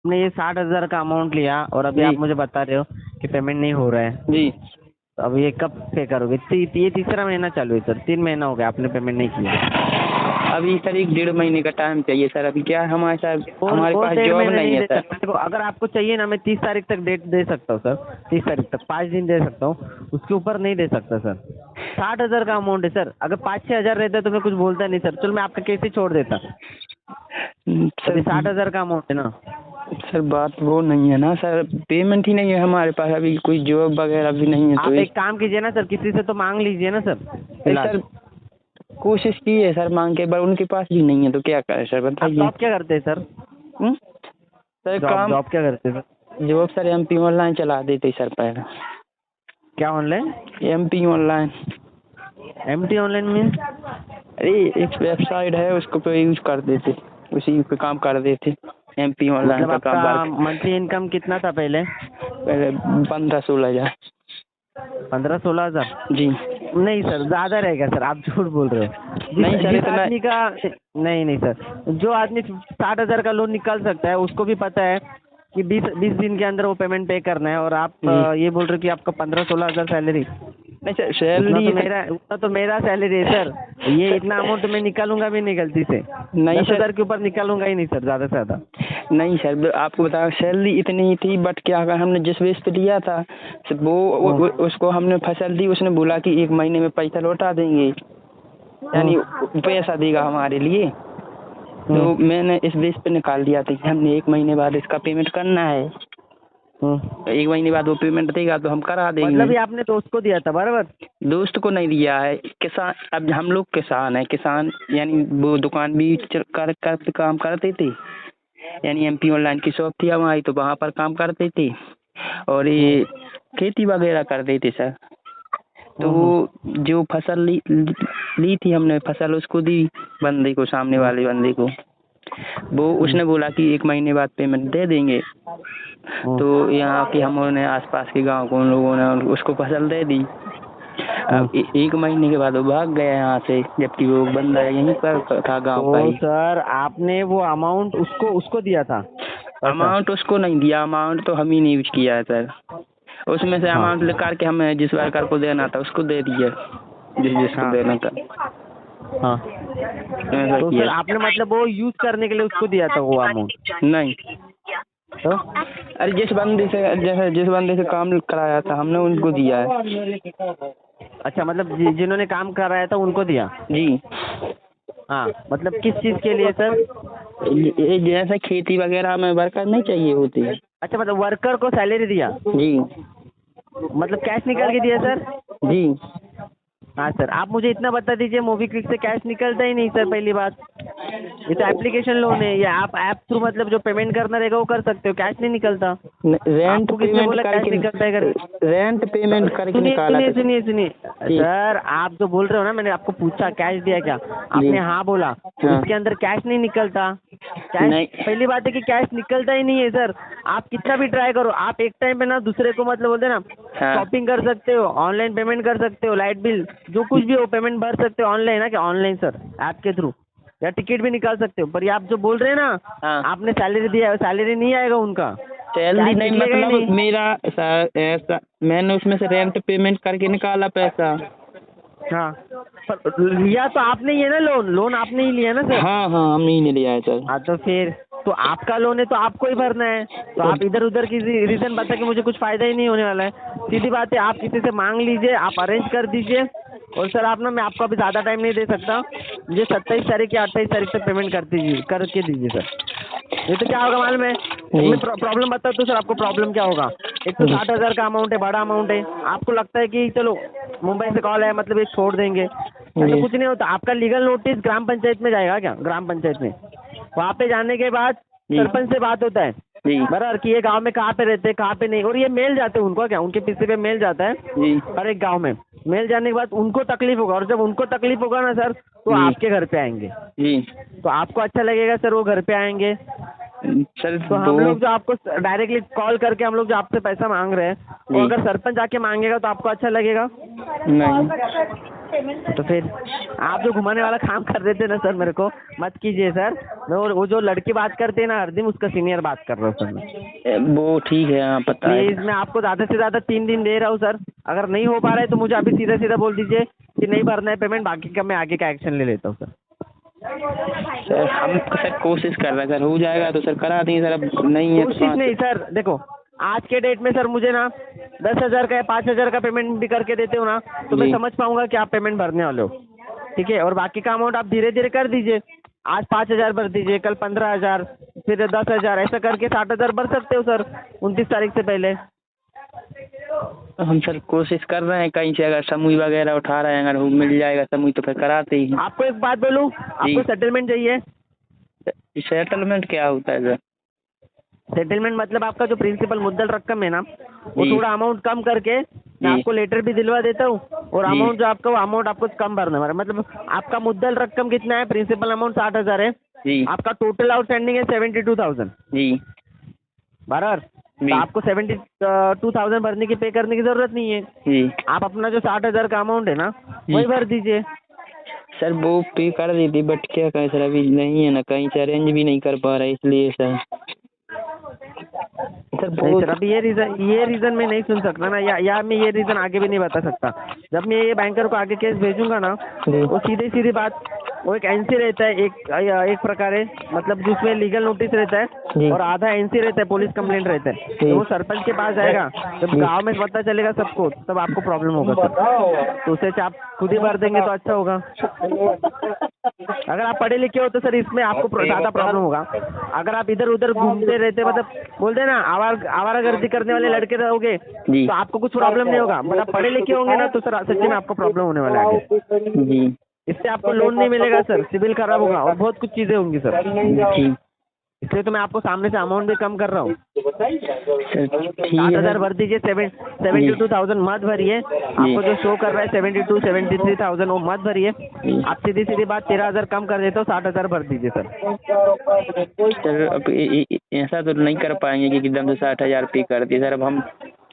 आपने ये 60,000 का अमाउंट लिया और अभी जी आप मुझे बता रहे हो कि पेमेंट नहीं हो रहा है, जी। तो अब ये कब पे करोगे? ये तीसरा महीना चालू है सर, 3 महीना हो गया आपने पेमेंट नहीं किया। अभी सर 1 डेढ़ महीने का टाइम चाहिए सर। अभी क्या है, हमारे साथ हमारे और पास डेढ़ जॉब महीने नहीं नहीं है दे सर। सकता, देखो अगर आपको चाहिए ना मैं 30 तारीख तक डेट दे सकता हूँ सर, 30 तारीख तक 5 दिन दे सकता हूँ, उसके ऊपर नहीं दे सकता सर। 60,000 का अमाउंट है सर, अगर 5-6 हज़ार रहता तो मैं कुछ बोलता नहीं सर, चलो मैं आपका केस ही छोड़ देता। अभी सर 60,000 का अमाउंट है ना। सर बात वो नहीं है ना सर, पेमेंट ही नहीं है हमारे पास, अभी कोई जॉब वगैरह भी नहीं है तो आप एक काम कीजिए ना सर, किसी से तो मांग लीजिए ना सर फिलहाल। सर कोशिश की है सर मांग के, पर उनके पास भी नहीं है तो क्या करें सर आप बताइए। जॉब क्या करते हैं सर? सर जॉब काम जॉब क्या करते हैं sir? Job sir MP online चला देते सर पहले। क्या online? MP online. MT online means? अरे एक वेबसाइट है उसको पे यूज कर देते, उसी पे काम कर देते। एमपी ऑनलाइन मतलब का काम आपका वर्क। मंथली इनकम कितना था पहले? पहले 15-16 हज़ार। 15-16 हज़ार? जी। नहीं सर, ज़्यादा रहेगा सर, आप झूठ बोल रहे हो। नहीं सर जिस इतना। आदमी का, नहीं नहीं सर, जो आदमी 60,000 का लोन निकाल सकता है उसको भी पता है कि 20 दिन के अंदर वो पेमेंट पे करना है, और आप जी। ये बोल रहे हो कि आपका 15-16 हज़ार सैलरी। नहीं सर सैलरी उतना तो मेरा सैलरी है सर। ये इतना अमाउंट तो मैं निकालूंगा भी नहीं गलती से। नहीं दस सर। हजार के ऊपर निकालूंगा ही नहीं सर, ज़्यादा से ज़्यादा। नहीं सर आपको बताओ सैलरी इतनी ही थी, बट क्या कहा हमने जिस बेस पे लिया था उसको हमने फसल दी, उसने बोला कि 1 महीने में पैसा लौटा देंगे, यानी पैसा देगा हमारे लिए। तो मैंने इस बेस पे निकाल दिया था कि हमने 1 महीने बाद इसका पेमेंट करना है, 1 महीने बाद वो पेमेंट देगा तो हम करा देंगे। मतलब ये आपने दोस्त को दिया था बराबर? दोस्त को नहीं दिया है, किसान। अब हम लोग किसान है, किसान यानी वो दुकान भी कर काम करते थे, यानी एमपी ऑनलाइन की शॉप थी हमारी, तो वहाँ पर काम करते थे और ये खेती वगैरह करते थे सर। तो जो फसल ली थी हमने, फसल उसको दी, बंदे को, सामने वाले बंदे को। वो उसने बोला कि 1 महीने बाद पेमेंट दे देंगे। तो यहाँ के हमने आसपास के गांव को उन लोगों ने उसको फसल दे दी। अब 1 महीने के बाद वो भाग गया यहाँ से, जबकि वो बंदा यहीं पर था गांव का तो ही। सर आपने वो अमाउंट उसको उसको दिया था पैसा? अमाउंट उसको नहीं दिया, अमाउंट तो हम ही ने यूज किया है सर। उसमें से हाँ अमाउंट निकाल के हमें जिस वर्कर को देना था उसको दे दिया, जिसको हाँ देना था। हाँ। ऐसा तो किया। सर आपने मतलब वो यूज करने के लिए उसको दिया था वो अमाउंट? नहीं। तो अरे जिस बंदे से काम कराया था हमने उनको दिया है। अच्छा, मतलब जिन्होंने काम कराया था उनको दिया? जी। हाँ, मतलब किस चीज़ के लिए सर? ये जैसे खेती वगैरह में वर्कर नहीं चाहिए होती। अच्छा, मतलब वर्कर को सैलरी दिया? जी। मतलब कैश निकाल के दिया सर? जी। हाँ सर, आप मुझे इतना बता दीजिए, मोबीक्विक से कैश निकलता ही नहीं सर, पहली बात। ये तो एप्लीकेशन लोन है, ये आप ऐप थ्रू मतलब जो पेमेंट करना रहेगा वो कर सकते हो, कैश नहीं निकलता। रेंट आपको किसने पेमेंट बोला कैश करके, निकलता है कर? रेंट पेमेंट करके सुनिए निकाला सुनिए था। सुनिए सुनिए जी। सर, आप जो बोल रहे हो ना, मैंने आपको पूछा कैश दिया क्या, जी। आपने हाँ बोला, तो हाँ। इसके अंदर कैश नहीं निकलता। कैश, नहीं। पहली बात है कि कैश निकलता ही नहीं है सर। आप कितना भी ट्राई करो, आप एक टाइम पे ना दूसरे को मतलब बोलते हैं ना, हाँ। शॉपिंग कर सकते हो, ऑनलाइन पेमेंट कर सकते हो, लाइट बिल जो कुछ भी हो पेमेंट भर सकते हो ऑनलाइन, है क्या? ऑनलाइन सर, ऐप के थ्रू, या टिकट भी निकाल सकते हो। पर ये आप जो बोल रहे हैं ना, हाँ। आपने सैलरी दिया है, सैलरी नहीं आएगा उनका, सैलरी कैश नहीं, निकलेगा ही मतलब नहीं। मेरा ऐसा मैंने उसमें से रेंट पेमेंट करके निकाला पैसा। हाँ, पर लिया तो आपने ही है ना, लोन आपने ही लिया ना सर? हाँ हाँ, हम ही ने लिया है सर। हाँ, तो फिर तो आपका लोन है तो आपको ही भरना है। तो आप इधर उधर की रीज़न बता के मुझे कुछ फ़ायदा ही नहीं होने वाला है। सीधी बात है, आप किसी से मांग लीजिए, आप अरेंज कर दीजिए। और सर आप ना, मैं आपको अभी ज़्यादा टाइम नहीं दे सकता, मुझे 27 तारीख या 28 तारीख तक पेमेंट करके दीजिए सर। नहीं तो क्या होगा मालूम है? मैं प्रॉब्लम बताता हूँ सर आपको, प्रॉब्लम क्या होगा। एक तो 60,000 का अमाउंट है, बड़ा अमाउंट है। आपको लगता है कि चलो मुंबई से कॉल है मतलब ये छोड़ देंगे, ऐसा जी। कुछ नहीं होता। आपका लीगल नोटिस ग्राम पंचायत में जाएगा, क्या ग्राम पंचायत में, वहाँ पे जाने के बाद जी। सरपंच से बात होता है जी। बराबर, कि ये गांव में कहाँ पे रहते हैं कहाँ पे नहीं, और ये मेल जाते हैं उनको, क्या उनके पीछे पे मेल जाता है जी। हर एक गांव में। मेल जाने के बाद उनको तकलीफ होगा, और जब उनको तकलीफ होगा ना सर, तो जी। आपके घर पे आएंगे। जी। तो आपको अच्छा लगेगा सर, वो घर पे आएंगे। सर तो हम वो लोग जो आपको डायरेक्टली कॉल करके हम लोग जो आपसे पैसा मांग रहे हैं, वो जी। अगर सरपंच आके मांगेगा तो आपको अच्छा लगेगा? नहीं। तो फिर आप जो घुमाने वाला काम कर रहे थे ना सर, मेरे को मत कीजिए सर। मैं वो जो लड़की बात करते हैं ना हरदिन, उसका सीनियर बात कर रहा हूँ सर मैं। वो ठीक है, हाँ पता है। प्लीज़ मैं आपको ज़्यादा से ज़्यादा 3 दिन दे रहा हूँ सर। अगर नहीं हो पा रहा है तो मुझे अभी सीधा सीधा बोल दीजिए कि नहीं भरना है पेमेंट, बाकी का मैं आगे का एक्शन ले लेता हूँ सर। सर हम सर कोशिश कर रहे हैं सर, हो जाएगा तो सर करा देंगे सर, अब नहीं है तो कोशिश नहीं सर, देखो आज के डेट में सर मुझे ना 10,000 का या 5,000 का पेमेंट भी करके देते हो ना, तो मैं जी। समझ पाऊंगा कि आप पेमेंट भरने वाले हो, ठीक है। और बाकी का अमाउंट आप धीरे धीरे कर दीजिए। आज 5,000 भर दीजिए, कल 15,000, फिर 10,000, ऐसा करके 60,000 भर सकते हो सर 29 तारीख से पहले। हम सर कोशिश कर रहे हैं, कहीं से अगर समूह वगैरह उठा रहे हैं, अगर वो मिल जाएगा समूह तो फिर कराते ही हैं। आपको एक बात बोलूँ, आपको सेटलमेंट चाहिए? सेटलमेंट क्या होता है सर? सेटलमेंट मतलब आपका जो प्रिंसिपल मुद्दल रकम है ना, वो जी। थोड़ा अमाउंट कम करके मैं जी। आपको लेटर भी दिलवा देता हूँ। और जी। अमाउंट जो आपका, वो अमाउंट आपको कम भरना है। मतलब आपका मुद्दल रकम कितना है? प्रिंसिपल अमाउंट 60,000 है। जी। आपका टोटल आउटस्टैंडिंग है 72,000 जी। बराबर। जी। तो आपको 72,000 भरने की, पे करने की जरूरत नहीं है। जी। आप अपना जो 60,000 का अमाउंट है ना, जी। वही भर दीजिए। सर वो पे कर दी थी, बट क्या कहें सर, अभी नहीं है ना, कहीं से अरेंज भी नहीं कर पा रहे, इसलिए सर। सर नहीं वो सर, अब ये रीज़न मैं नहीं सुन सकता ना, या मैं ये रीज़न आगे भी नहीं बता सकता। जब मैं ये बैंकर को आगे केस भेजूंगा ना, वो सीधी सीधी बात, वो एक एनसी रहता है, एक प्रकार है, मतलब जिसमें लीगल नोटिस रहता है और आधा एनसी रहता है, पुलिस कंप्लेंट रहता है। तो वो सरपंच के पास जाएगा, जब गांव में पता चलेगा सबको, तब आपको प्रॉब्लम होगा सर। तो उससे अच्छा आप खुद ही भर देंगे तो अच्छा होगा। अगर आप पढ़े लिखे हो तो सर इसमें आपको ज़्यादा प्रॉब्लम होगा। अगर आप इधर उधर घूमते रहते, मतलब बोलते हैं ना आवारागर्दी करने वाले लड़के रहोगे, जी। तो आपको कुछ प्रॉब्लम नहीं होगा। बट आप पढ़े लिखे होंगे ना, तो सर सच्ची में आपको प्रॉब्लम होने वाला है आगे। जी। इससे आपको लोन नहीं मिलेगा सर, सिविल खराब होगा और बहुत कुछ चीज़ें होंगी सर। जी। इसलिए तो मैं आपको सामने से अमाउंट भी कम कर रहा हूँ। सर ठीक 7,000 है। भर दीजिए, 72,000 मत भरिए। आपको जो शो कर रहा है 73,000 वो मत भरिए। आप सीधी सीधी बात 13,000 कम कर देते हो, 60,000 भर दीजिए सर। सर अब ऐसा तो नहीं कर पाएंगे कि एकदम से 60,000 पे कर दिए सर, अब हम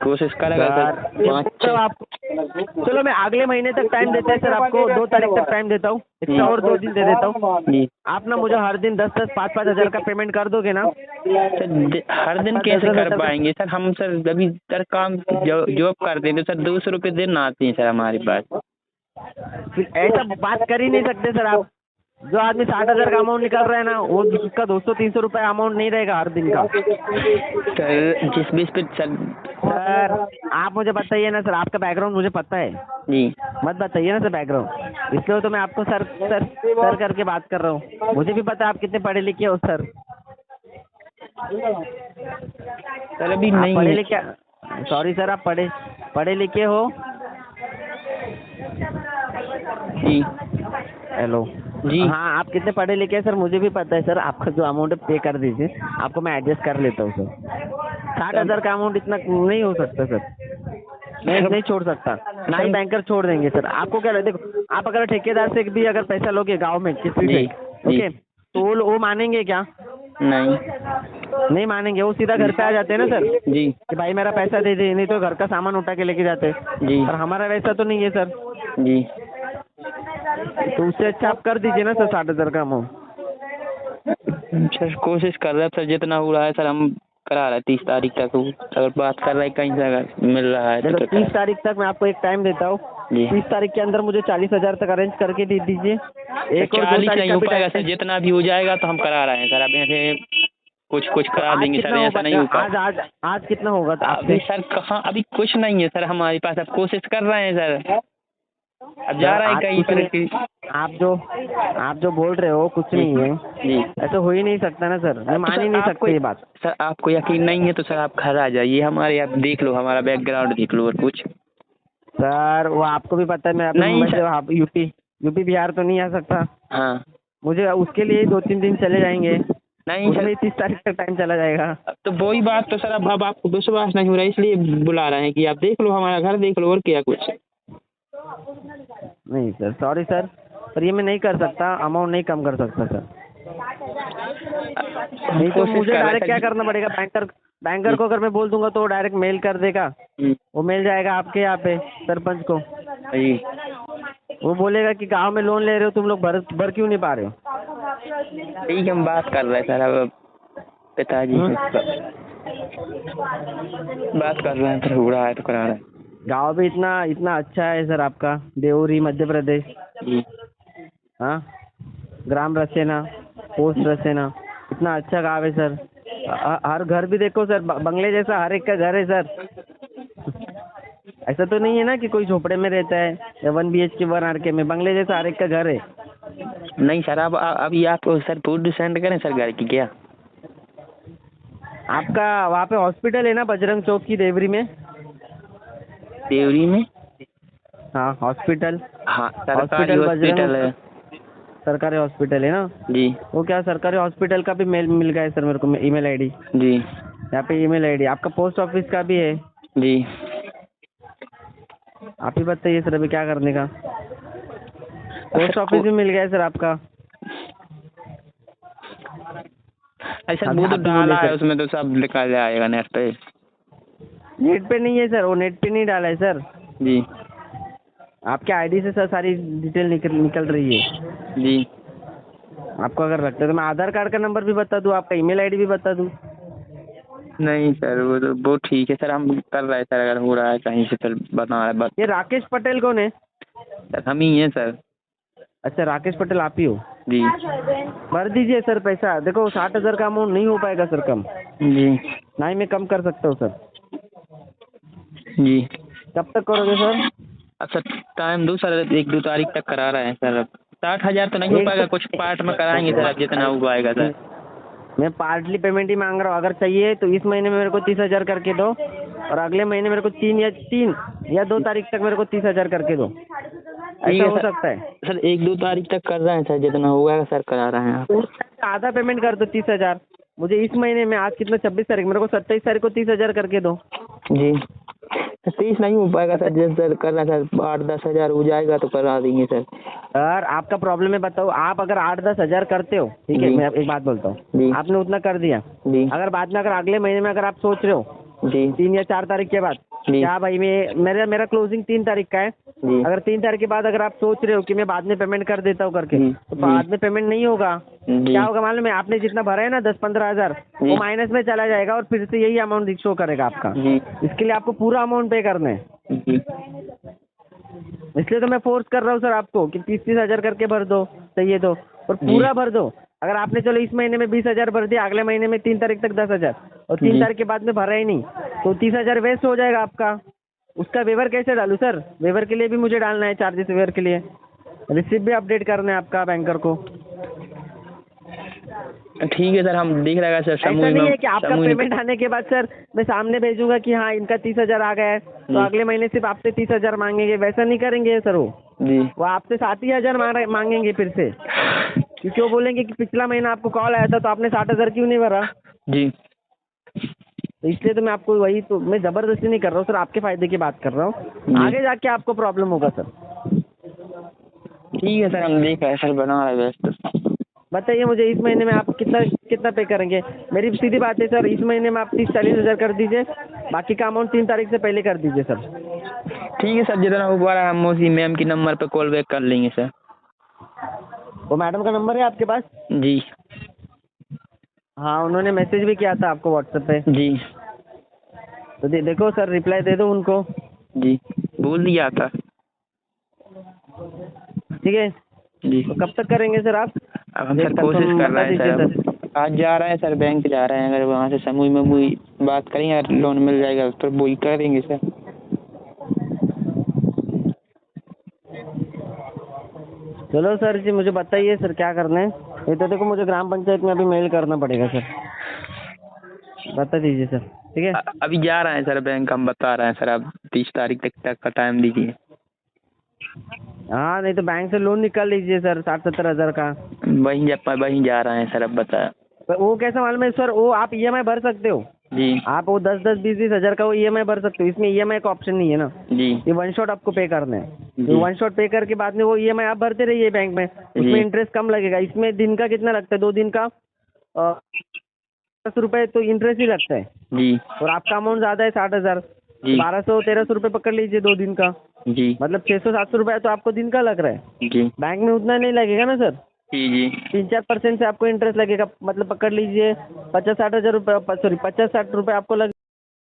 कोशिश करेंगे सर। तो आप चलो, मैं अगले महीने तक टाइम देते हैं सर आपको, 2 तारीख तक टाइम देता हूँ, एक्स्ट्रा और 2 दिन दे देता हूँ। जी। आप ना मुझे हर दिन 10-10, 5-5 हज़ार का पेमेंट कर दोगे ना? सर हर दिन कैसे कर पाएंगे सर, हम सर अभी सर काम जॉब करते हैं तो सर 200 रुपये दिन आते हैं सर हमारे पास। फिर ऐसा बात कर ही नहीं सकते सर आप। जो आदमी 60,000 का अमाउंट निकाल रहा है ना, वो उसका 200-300 रुपये अमाउंट नहीं रहेगा हर दिन का। सर जिस बेस पे सर आप मुझे बताइए ना सर, आपका बैकग्राउंड मुझे पता है। जी। मत बताइए ना सर बैकग्राउंड, इसलिए तो मैं आपको सर करके बात कर रहा हूँ। मुझे भी पता है आप कितने पढ़े लिखे हो सर। सर अभी आप नहीं पढ़े है। लिखे, सॉरी सर, आप पढ़े लिखे हो? जी। हेलो जी। हाँ, आप कितने पढ़े लिखे हैं सर, मुझे भी पता है सर। आपका जो अमाउंट है पे कर दीजिए, आपको मैं एडजस्ट कर लेता हूँ सर। 60,000 का अमाउंट इतना नहीं हो सकता सर, मैं नहीं छोड़ सकता, ना ही बैंकर छोड़ देंगे सर। आपको क्या लगता है, देखो आप अगर ठेकेदार से भी अगर पैसा लोगे गांव में किसी से, ओके, तो वो मानेंगे क्या? नहीं मानेंगे। वो सीधा घर पे आ जाते हैं ना सर जी। कि भाई मेरा पैसा दे दे, नहीं तो घर का सामान उठा के लेके जाते हैं। जी। और हमारा वैसा तो नहीं है सर। जी। तो उससे अच्छा आप कर दीजिए ना सर 60,000 का अमाउंट। सर कोशिश कर रहे हैं सर, जितना हो रहा है सर हम करा रहे हैं 30 तारीख तक। अगर बात कर रहे हैं कहीं से अगर मिल रहा है चलो तो 30 तारीख तक मैं आपको एक टाइम देता हूँ। जी। 30 तारीख के अंदर मुझे 40,000 तक अरेंज करके दे दीजिए। एक और 2 40 तारीख नहीं का हो भी पाएगा टाइम। सर, जितना भी हो जाएगा तो हम करा रहे हैं सर। अब ऐसे कुछ करा आज देंगे कितना सर, ऐसा होगा? नहीं हो पाएगा। आज कितना होगा अभी आपसे? सर कहाँ, अभी कुछ नहीं है सर हमारे पास, अब कोशिश कर रहे हैं सर। अब जा रहा है आज कहीं कुछ पर नहीं। आप जो बोल रहे हो कुछ नहीं है, जी। ऐसा हो ही नहीं सकता ना सर, मैं मान ही नहीं सकता ये बात। सर आपको यकीन नहीं है तो सर आप घर आ जाइए हमारे, आप देख लो हमारा बैकग्राउंड देख लो और कुछ। सर वो आपको भी पता है, मैं अभी नहीं मुंबई से सर। यूपी बिहार तो नहीं आ सकता। हाँ। मुझे उसके लिए 2-3 दिन चले जाएंगे, नहीं उसमें सर, 30 तारीख तक टाइम चला जाएगा। तो वही बात तो सर, अब आपको विश्वास नहीं हो रहा है इसलिए बुला रहे हैं कि आप देख लो हमारा घर देख लो और क्या कुछ। नहीं सर, सॉरी सर, पर ये मैं नहीं कर सकता, अमाउंट नहीं कम कर सकता सर। नहीं तो मुझे डायरेक्ट क्या करना पड़ेगा, बैंकर को अगर मैं बोल दूंगा तो वो डायरेक्ट मेल कर देगा। वो मिल जाएगा आपके यहाँ पे सरपंच को। जी। वो बोलेगा कि गांव में लोन ले रहे हो तुम लोग, भर क्यों नहीं पा रहे हो? ठीक है, हम बात कर रहे हैं सर, अब पिताजी से बात कर रहे हैं सर, हो रहा है तो करा रहे हैं। गांव भी इतना इतना अच्छा है सर आपका, देवरी मध्य प्रदेश। जी हाँ, ग्राम रसेना, पोस्ट रसेना, इतना अच्छा गाँव है सर। हर घर भी देखो सर, बंगले जैसा हर एक का घर है सर। ऐसा तो नहीं है ना कि कोई झोपड़े में रहता है या 1 BHK 1 RK में, बंगले जैसा हर एक का घर है। नहीं सर, अब अभी आपको सर फोटो सेंड करें सर घर की क्या? आपका वहाँ पे हॉस्पिटल है ना बजरंग चौक की देवरी में? देवरी में? हाँ हॉस्पिटल, हाँ सरकारी हॉस्पिटल हॉस्पिटल बजरंग, है। सरकारी हॉस्पिटल है ना? जी वो क्या सरकारी हॉस्पिटल का भी मेल मिल गया है सर मेरे को, ईमेल आईडी। जी यहाँ पे ईमेल आईडी आपका पोस्ट ऑफिस का भी है। जी। आप ही बताइए सर अभी क्या करने का? पोस्ट ऑफिस भी मिल गया है सर आपका। अच्छा अभी वो तो आप ही बोले डाला है सर, उसमें, तो सब निकल जाएगा नेट पे। नेट पे नहीं है सर, वो नेट पे नहीं डाला है सर। जी आपके आईडी से सर सारी डिटेल निकल रही है। जी। आपको अगर लगता है तो मैं आधार कार्ड का नंबर भी बता दूं, आपका ईमेल आईडी भी बता दूं। नहीं सर, वो ठीक है सर, हम कर रहे हैं सर, अगर हो रहा है कहीं से सर बता रहे बस। ये राकेश पटेल कौन है? सर हम ही हैं सर। अच्छा राकेश पटेल आप ही हो? जी भर दीजिए सर पैसा, देखो 60,000 का अमाउंट नहीं हो पाएगा सर कम, जी ना ही मैं कम कर सकता हूँ सर। जी। कब तक करोगे सर? अच्छा टाइम दो सर, 1-2 तारीख तक करा रहे हैं सर। 60,000 तो नहीं हो पाएगा, कुछ पार्ट में कराएंगे सर, अब जितना हो पाएगा सर। मैं पार्टली पेमेंट ही मांग रहा हूँ, अगर चाहिए तो इस महीने में मेरे को 30,000 करके दो, और अगले महीने मेरे को 3 या 2 तारीख तक मेरे को 30,000 करके दो। ठीक ऐसा है हो सर। सकता है? सर 1-2 तारीख तक कर रहे हैं सर, जितना होगा सर करा रहे हैं आप। तो आधा पेमेंट कर दो 30,000 मुझे इस महीने में। आज कितना 26 तारीख, मेरे को 27 तारीख को 30,000 करके दो। जी 30 नहीं हो पाएगा सर, जैसे सर करना सर 8-10 हज़ार हो जाएगा तो करा देंगे सर। सर आपका प्रॉब्लम है बताओ, आप अगर 8-10 हज़ार करते हो, ठीक है जी। मैं एक बात बोलता जी। हूँ, आपने उतना कर दिया, जी अगर बाद में अगर अगले महीने में अगर आप सोच रहे हो जी 3 या 4 तारीख के बाद, जी क्या भाई मेरा क्लोजिंग 3 तारीख का है, जी अगर 3 तारीख के बाद अगर आप सोच रहे हो कि मैं बाद में पेमेंट कर देता हूँ करके, जी, तो बाद में पेमेंट नहीं होगा। जी क्या होगा मालूम है? आपने जितना भरा है ना 10-15 हज़ार, वो माइनस में चला जाएगा और फिर से यही अमाउंट शो करेगा आपका। जी इसके लिए आपको पूरा अमाउंट पे करना है, जी। इसलिए तो मैं फोर्स कर रहा हूँ सर आपको कि 30-30 हज़ार करके भर दो, चाहिए तो, और पूरा भर दो। अगर आपने चलो इस महीने में 20,000 भर दिया, अगले महीने में 3 तारीख तक 10,000, और 3 जी। तारीख के बाद में भरा ही नहीं, तो 30,000 वेस्ट हो जाएगा आपका। उसका वेवर कैसे डालूं सर? वेवर के लिए भी मुझे डालना है चार्जेस, वेवर के लिए रिसिप्ट भी अपडेट करना है आपका बैंकर को। ठीक है सर, हम देख रहे हैं सर। ऐसा नहीं है कि आपका पेमेंट आने के बाद सर मैं सामने भेजूंगा कि हाँ इनका 30,000 आ गया है, तो अगले महीने सिर्फ आपसे 30,000 मांगेंगे, वैसा नहीं करेंगे सर। वो आपसे 60,000 मांगेंगे फिर से, क्योंकि वो बोलेंगे कि पिछला महीना आपको कॉल आया था तो आपने 60,000 क्यों नहीं भरा। जी। तो इसलिए तो मैं आपको वही, तो मैं ज़बरदस्ती नहीं कर रहा हूँ सर, आपके फ़ायदे की बात कर रहा हूँ, आगे जाके आपको प्रॉब्लम होगा सर। ठीक है सर, हम देख रहे हैं सर, बना रहे हैं बेस्ट। बताइए मुझे इस महीने में आप कितना पे करेंगे? मेरी सीधी बात है सर, इस महीने में आप 30-40 हज़ार कर दीजिए, बाकी का अमाउंट 3 तारीख से पहले कर दीजिए सर। ठीक है सर, जितना हो पा रहा है हम उसी मैम के नंबर पर कॉल बैक कर लेंगे सर। वो मैडम का नंबर है आपके पास? जी हाँ, उन्होंने मैसेज भी किया था आपको व्हाट्सएप पे। जी तो देखो सर, रिप्लाई दे दो उनको। जी बोल दिया था। ठीक है, जी। तो कब तक करेंगे सर आप? अब हम सर कोशिश कर रहे हैं सर, अब आज जा रहे हैं सर, बैंक जा रहे हैं, अगर वहाँ से समूह में बात करेंगे लोन मिल जाएगा तो वही करेंगे सर। चलो सर जी, मुझे बताइए सर क्या करना है। ये तो देखो मुझे ग्राम पंचायत में अभी मेल करना पड़ेगा सर, बता दीजिए सर। ठीक है, अभी जा रहे हैं सर बैंक, हम बता रहे हैं सर, अब 30 तारीख तक का टाइम दीजिए। हाँ नहीं तो बैंक से लोन निकाल लीजिए सर 60-70 हज़ार का। वहीं जा रहे हैं सर, अब बताया। वो कैसा मालूम है सर, वो आप EMI भर सकते हो, जी आप वो 10-10, 20-20 हज़ार का वो EMI भर सकते हो। इसमें EMI का ऑप्शन नहीं है ना, जी ये वन शॉट आपको पे करना है। जी। तो वन शॉट पे करके बाद में वो EMI आप भरते रहिए बैंक में, उसमें इंटरेस्ट कम लगेगा। इसमें दिन का कितना लगता है? 2 दिन का 10 रुपये तो इंटरेस्ट ही लगता है, जी और आपका अमाउंट ज़्यादा है 60,000, जी 1200-1300 रुपये पकड़ लीजिए 2 दिन का। जी मतलब 600-700 रुपये तो आपको दिन का लग रहा है। जी बैंक में उतना नहीं लगेगा ना सर? जी जी 3-4% से आपको इंटरेस्ट लगेगा, मतलब पकड़ लीजिए 50-60 हज़ार रुपये, सॉरी 50-60 रुपये आपको लग